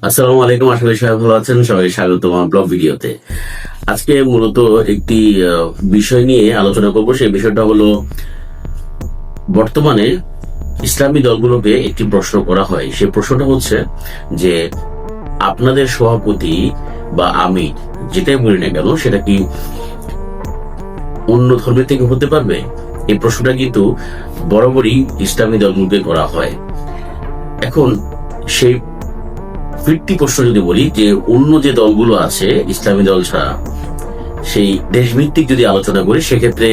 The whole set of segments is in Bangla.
আসসালামু আলাইকুম, আশা করি সবাই ভালো আছেন। সবাই স্বাগত আমার ব্লগ ভিডিওতে। আজকে মূলত একটি বিষয় নিয়ে আলোচনা করব। সেই বিষয়টা হলো, বর্তমানে ইসলামী দলগুলোকে একটি প্রশ্ন করা হয়। সেই প্রশ্নটা হচ্ছে যে, আপনাদের সভাপতি বা আমি যেটাই বলি না কেন, সেটা কি অন্য ধর্মের থেকে হতে পারবে? এই প্রশ্নটা কিন্তু বরাবরই ইসলামী দলগুলোকে করা হয়। এখন সেই ভিত্তি প্রশ্ন যদি বলি যে, অন্য যে দলগুলো আছে ইসলামী দল ছাড়া, সেই দেশভিত্তিক যদি আলোচনা করি, সেক্ষেত্রে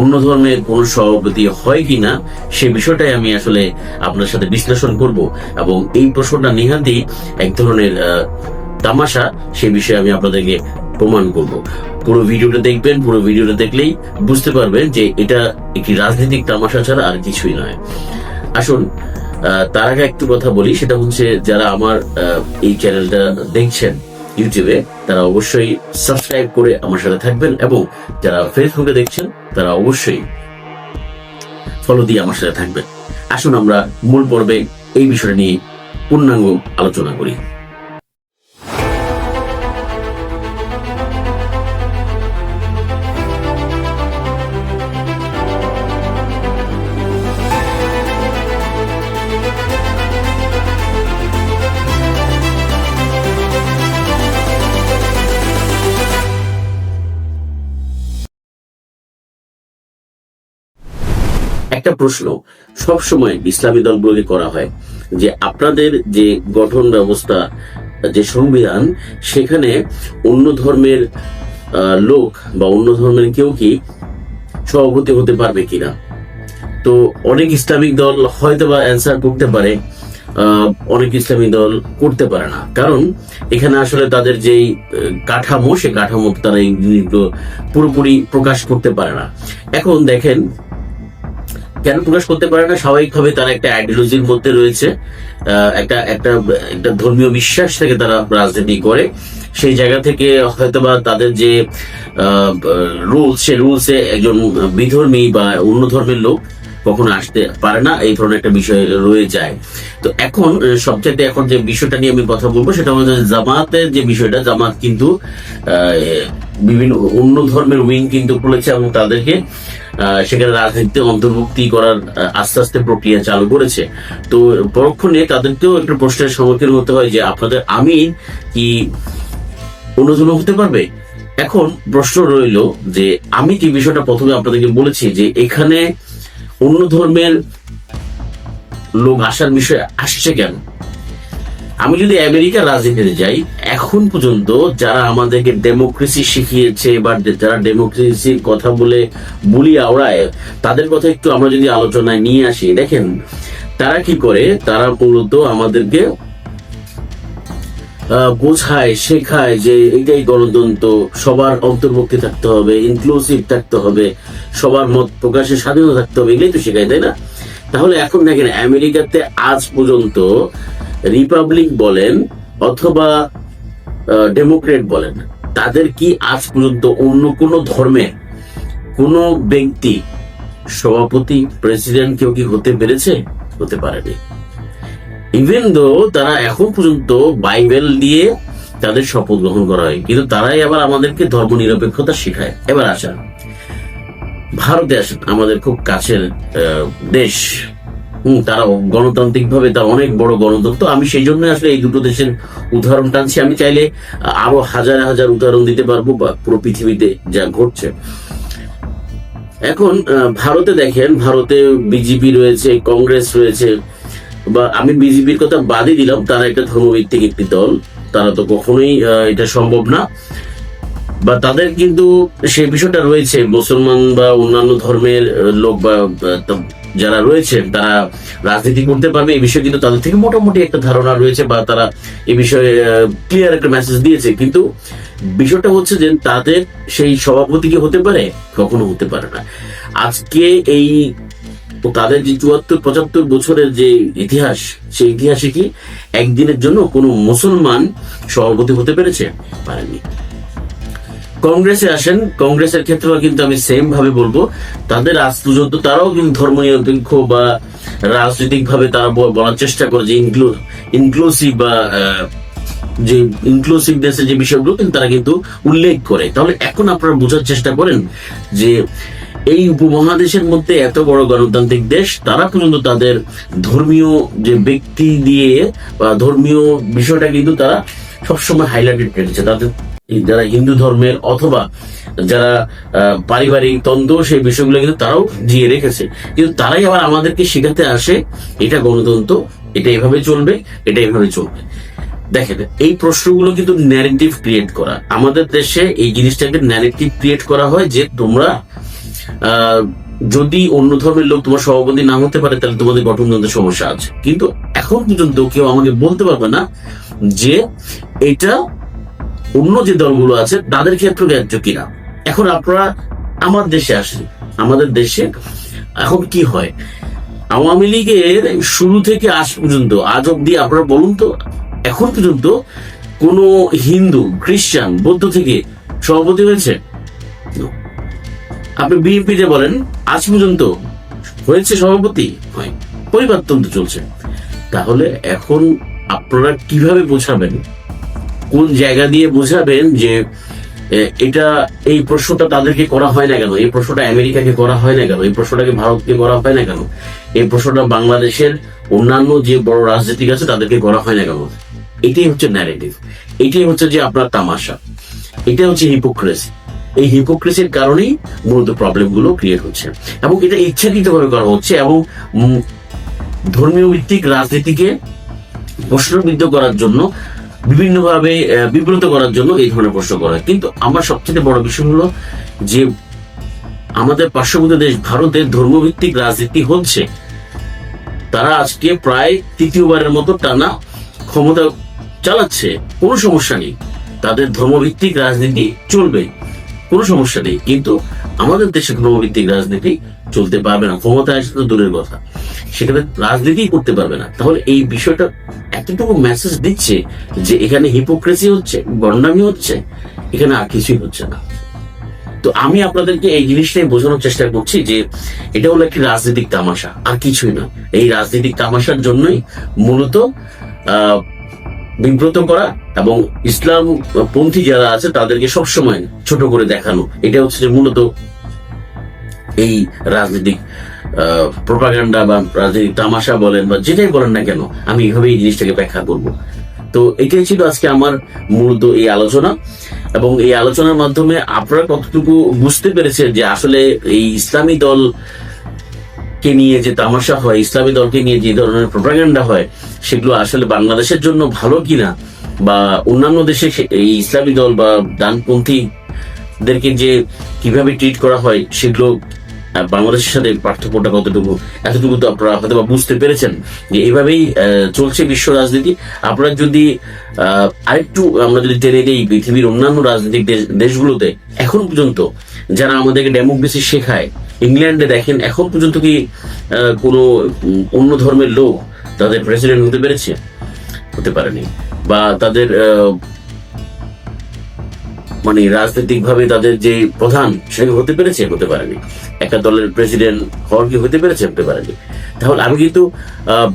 অন্য ধর্মের কোন সভাপতি হয় কিনা সে বিষয়টাই আমি আসলে আপনার সাথে বিশ্লেষণ করব, এবং এই প্রশ্নটা নিহাতি এক ধরনের তামাশা, সে বিষয়ে আমি আপনাদেরকে প্রমাণ করব। পুরো ভিডিওটা দেখবেন, পুরো ভিডিওটা দেখলেই বুঝতে পারবেন যে এটা একটি রাজনৈতিক তামাশা ছাড়া আর কিছুই নয়। আসুন, তার আগে একটু কথা বলি, সেটা হচ্ছে যারা আমার এই চ্যানেলটা দেখছেন ইউটিউবে, তারা অবশ্যই সাবস্ক্রাইব করে আমার সাথে থাকবেন, এবং যারা ফেসবুকে দেখছেন তারা অবশ্যই ফলো দিয়ে আমার সাথে থাকবেন। আসুন আমরা মূল পর্বে এই বিষয়টা নিয়ে পূর্ণাঙ্গ আলোচনা করি। একটা প্রশ্ন সব সময় ইসলামী দলগুলোকে করা হয় যে, আপনাদের যে গঠন ব্যবস্থা, যে সংবিধান, সেখানে অন্য ধর্মের লোক বা অন্য ধর্মের কেউ কি সভাপতি হতে পারবে কিনা। তো অনেক ইসলামিক দল হয়তো বা অ্যান্সার করতে পারে, অনেক ইসলামী দল করতে পারে না, কারণ এখানে আসলে তাদের যেই কাঠামো, সে কাঠামো তারা এই জিনিসগুলো পুরোপুরি প্রকাশ করতে পারে না। এখন দেখেন, কেন প্রকাশ করতে পারে না? স্বাভাবিকভাবে তারা একটা আইডিওলজির মধ্যে রয়েছে, একটা একটা একটা ধর্মীয় বিশ্বাস থেকে তারা রাজনীতি করে। সেই জায়গা থেকে হয়তোবা তাদের যে রুলস, সে রুলসে একজন বিধর্মী বা অন্য ধর্মের লোক কখনো আসতে পারে না, এই ধরনের একটা বিষয় রয়ে যায়। তো এখন সবচেয়ে এখন যে বিষয়টা নিয়ে আমি কথা বলবো, সেটা হচ্ছে জামাতের যে বিষয়টা। জামাত কিন্তু বিভিন্ন অন্য ধর্মের উইং কিন্তু খুলেছে, এবং তাদেরকে সেখানে রাজনীতিতে অন্তর্ভুক্তি করার আস্তে আস্তে প্রক্রিয়া চালু করেছে। তো পরক্ষণে তাদেরকেও একটা প্রশ্নের সম্মুখীন হতে হয় যে, আপনাদের আমির কি অন্য ধর্ম হতে পারবে? এখন প্রশ্ন রইল যে, আমি কি বিষয়টা প্রথমে আপনাদেরকে বলেছি যে, এখানে অন্য ধর্মের লোক আসার বিষয় আসছে কেন? আমি যদি আমেরিকার রাজনীতিতে যাই, এখন পর্যন্ত যারা আমাদেরকে ডেমোক্রেসি শিখিয়েছে বা যারা ডেমোক্রেসির কথা বলে বুলি আওড়ায়, তাদের কথা একটু আমরা যদি আলোচনায় নিয়ে আসি, দেখেন তারা কি করে। তারা মূলত আমাদেরকে বোঝায়, শেখায় যে এটাই গণতন্ত্র, সবার অন্তর্ভুক্তি থাকতে হবে, ইনক্লুসিভ থাকতে হবে, সবার মত প্রকাশের স্বাধীনতা থাকতে হবে, এগুলোই তো শেখায়, তাই না? তাহলে এখন দেখেন, আমেরিকাতে আজ পর্যন্ত রিপাবলিক বলেন অথবা ডেমোক্রেট বলেন, তাদের কি আজ পর্যন্ত অন্য কোন ধর্মের কোন ব্যক্তি সভাপতি, প্রেসিডেন্ট কেউ কি হতে পেরেছে? হতে পারেনি। ইভেন দো তারা এখন পর্যন্ত বাইবেল দিয়ে তাদের শপথ গ্রহণ করা হয়, কিন্তু তারাই আবার আমাদেরকে ধর্ম নিরপেক্ষতা শিখায়। এবার আসেন ভারতে, আসেন আমাদের খুব কাছের দেশ। তারা গণতান্ত্রিক ভাবে তার অনেক বড় গণতন্ত্র। আমি সেই জন্য আসলে এই দুটো দেশের উদাহরণ টানছি। আমি চাইলে আরো হাজার হাজার উদাহরণ দিতে পারবো, বা পুরো পৃথিবীতে যা ঘটছে। এখন ভারতে দেখেন, ভারতে বিজেপি রয়েছে, কংগ্রেস রয়েছে, বা আমি বিজেপির কথা বাদই দিলাম, তারা একটা ধর্মভিত্তিক একটি দল, তারা তো কখনোই এটা সম্ভব না। বা তাদের কিন্তু সেই বিষয়টা রয়েছে, মুসলমান বা অন্যান্য ধর্মের লোক বা যারা রয়েছেন তারা রাজনীতি করতে পারবে, এই বিষয়ে কিন্তু তাদের থেকে মোটামুটি একটা ধারণা রয়েছে, বা তারা এই বিষয়ে ক্লিয়ার একটা মেসেজ দিয়েছে। কিন্তু বিষয়টা হচ্ছে যে, তাদের সেই সভাপতি কি হতে পারে? কখনো হতে পারে না। আজকে এই তাদের যে ৭৪-৭৫ বছরের যে ইতিহাস, সেই ইতিহাসে কি একদিনের জন্য কোনো মুসলমান সভাপতি হতে পেরেছে? পারেনি। কংগ্রেসে আসেন, কংগ্রেসের ক্ষেত্রেও কিন্তু আমি সেম ভাবে বলবো, তাদের আজ পর্যন্ত তারাও কিন্তু ধর্মনিরপেক্ষ বা রাজনৈতিক ভাবে তারা বলার চেষ্টা করে যে ইনক্লুসিভ বা যে ইনক্লুসিভনেসের যে বিষয়গুলো কিন্তু তারা কিন্তু উল্লেখ করে। তাহলে এখন আপনারা বোঝার চেষ্টা করেন যে এই উপমহাদেশের মধ্যে এত বড় গণতান্ত্রিক দেশ, তারা পর্যন্ত তাদের ধর্মীয় যে ব্যক্তি দিয়ে বা ধর্মীয় বিষয়টা কিন্তু তারা সবসময় হাইলাইটেড রেখেছে। তাদের যারা হিন্দু ধর্মের অথবা যারা পারিবারিক তন্ত্র, সেই বিষয়গুলো কিন্তু তারাও দিয়ে রেখেছে। কিন্তু তারাই আবার আমাদেরকে শেখাতে আসে এটা গণতন্ত্র, এটা এভাবে চলবে, এটা এভাবে চলবে। দেখেন, এই প্রশ্নগুলো কিন্তু ন্যারেটিভ ক্রিয়েট করা। আমাদের দেশে এই জিনিসটাকে ন্যারেটিভ ক্রিয়েট করা হয় যে তোমরা যদি অন্য ধর্মের লোক তোমার সভাপতি না হতে পারে তাহলে তোমাদের গঠনতন্ত্রের সমস্যা আছে। কিন্তু এখন পর্যন্ত কেউ আমাকে বলতে পারবে না যে এটা অন্য যে দলগুলো আছে তাদের ক্ষেত্রে ন্যায্য কিনা। এখন আপনারা আমার দেশে আসেন, আমাদের দেশে এখন কি হয়, আওয়ামী লীগের শুরু থেকে আজ পর্যন্ত, আজ অব্দি আপনারা বলুন তো, এখন পর্যন্ত কোন হিন্দু, খ্রিস্টান, বৌদ্ধ থেকে সভাপতি হয়েছে? আপনি বিএনপিতে বলেন, আজ পর্যন্ত হয়েছে সভাপতি? হয়, পরিবারতন্ত্র চলছে। তাহলে এখন আপনারা কিভাবে বোঝাবেন, কোন জায়গা দিয়ে বোঝাবেন যে এটা, এই প্রশ্নটা তাদেরকে করা হয় না কেন, এই প্রশ্নটা আমেরিকাকে করা হয় না কেন, এই প্রশ্নটাকে ভারতকে করা হয় না কেন, এই প্রশ্নটা বাংলাদেশের অন্যান্য যে বড় রাজনীতিক আছে তাদেরকে করা হয় না কেন? এটাই হচ্ছে ন্যারেটিভ, এটাই হচ্ছে যে আপনার তামাশা, এটা হচ্ছে হিপোক্রেসি। এই হিপোক্রেসির কারণেই মূলত প্রবলেম গুলো ক্রিয়েট হচ্ছে, এবং এটা ইচ্ছাকৃতভাবে করা হচ্ছে, এবং ধর্মীয় ভিত্তিক রাজনীতিকে প্রশ্নবিদ্ধ করার জন্য, বিভিন্নভাবে বিব্রত করার জন্য এই ধরনের প্রশ্ন করা হয়। কিন্তু আমার সবচেয়ে বড় বিষয় হলো যে আমাদের পার্শ্ববর্তী দেশ ভারতের ধর্মভিত্তিক রাজনীতি হচ্ছে, তারা আজকে প্রায় তৃতীয়বারের মতো টানা ক্ষমতা চালাচ্ছে, কোনো সমস্যা নেই, তাদের ধর্মভিত্তিক রাজনীতি চলবে, কোনো সমস্যা নেই। কিন্তু আমাদের দেশে ধর্মভিত্তিক রাজনীতি চলতে পারবে না, ক্ষমতা আসলে তো দূরের কথা, সেখানে রাজনীতি করতে পারবে না। তাহলে এই বিষয়টা এতটুকু মেসেজ দিচ্ছে যে এখানে হিপোক্রেসি হচ্ছে, গন্ডামি হচ্ছে, এখানে আর কিছুই হচ্ছে না। তো আমি আপনাদেরকে এই জিনিসটাই বোঝানোর চেষ্টা করছি যে এটা হলো একটি রাজনৈতিক তামাশা, আর কিছুই না। এই রাজনৈতিক তামাশার জন্যই মূলত বিব্রত করা এবং ইসলাম পন্থী যারা আছে তাদেরকে সবসময় ছোট করে দেখানো, এটা হচ্ছে যে মূলত এই রাজনৈতিক প্রোপাগান্ডা বা রাজনৈতিক তামাশা বলেন বা যেটাই বলেন না কেন, আমি এইভাবে এই জিনিসটাকে ব্যাখ্যা করব। তো এটাই ছিল আজকে আমার মূলত এই আলোচনা, এবং এই আলোচনার মাধ্যমে আপনারা কতটুকু বুঝতে পেরেছেন যে আসলে এই ইসলামী দল কে নিয়ে যে তামাশা হয়, ইসলামী দলকে নিয়ে যে ধরনের প্রোপাগান্ডা হয়, সেগুলো আসলে বাংলাদেশের জন্য ভালো কিনা, বা অন্যান্য দেশে এই ইসলামী দল বা ডানপন্থীদেরকে যে কিভাবে ট্রিট করা হয় সেগুলো বাংলাদেশের সাথে পার্থক্যটা কতটুকু, এতটুকু তো আপনারা হয়তো বুঝতে পেরেছেন যে এইভাবেই চলছে বিশ্ব রাজনীতি। আপনারা যদি আরেকটু আমরা যদি টেনে দিই পৃথিবীর অন্যান্য রাজনৈতিক দেশগুলোতে, এখন পর্যন্ত যারা আমাদেরকে ডেমোক্রেসি শেখায়, ইংল্যান্ডে দেখেন এখন পর্যন্ত কি কোনো অন্য ধর্মের লোক তাদের প্রেসিডেন্ট হতে পেরেছে? হতে পারেনি। বা তাদের মানে রাজনৈতিক ভাবে তাদের যে প্রধান সে হতে পেরেছে? হতে পারেনি। একটা দলের প্রেসিডেন্ট হওয়ার কি হতে পেরেছে? হতে পারেনি। তাহলে আমি কিন্তু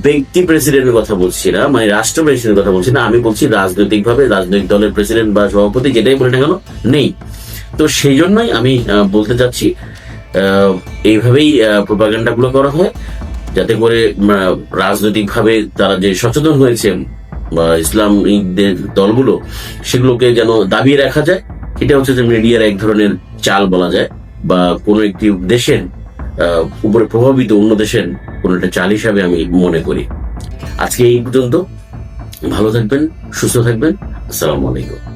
ব্যক্তি প্রেসিডেন্টের কথা বলছি না, মানে রাষ্ট্র প্রেসিডেন্টের কথা বলছি না, আমি বলছি রাজনৈতিক ভাবে রাজনৈতিক দলের প্রেসিডেন্ট বা সভাপতি যেটাই বলে না কেন নেই। তো সেই জন্যই আমি বলতে চাচ্ছি এইভাবেই প্রোপাগান্ডা গুলো করা হয়, যাতে করে রাজনৈতিক ভাবে তারা যে সচেতন হয়েছে বা ইসলামিকদের দলগুলো, সেগুলোকে যেন দাবিয়ে রাখা যায়। এটা হচ্ছে যে মিডিয়ার এক ধরনের চাল বলা যায়, বা কোনো একটি দেশের উপরে প্রভাবিত অন্য দেশের কোন একটা চাল হিসাবে আমি মনে করি। আজকে এই পর্যন্ত, ভালো থাকবেন, সুস্থ থাকবেন, আসসালামু আলাইকুম।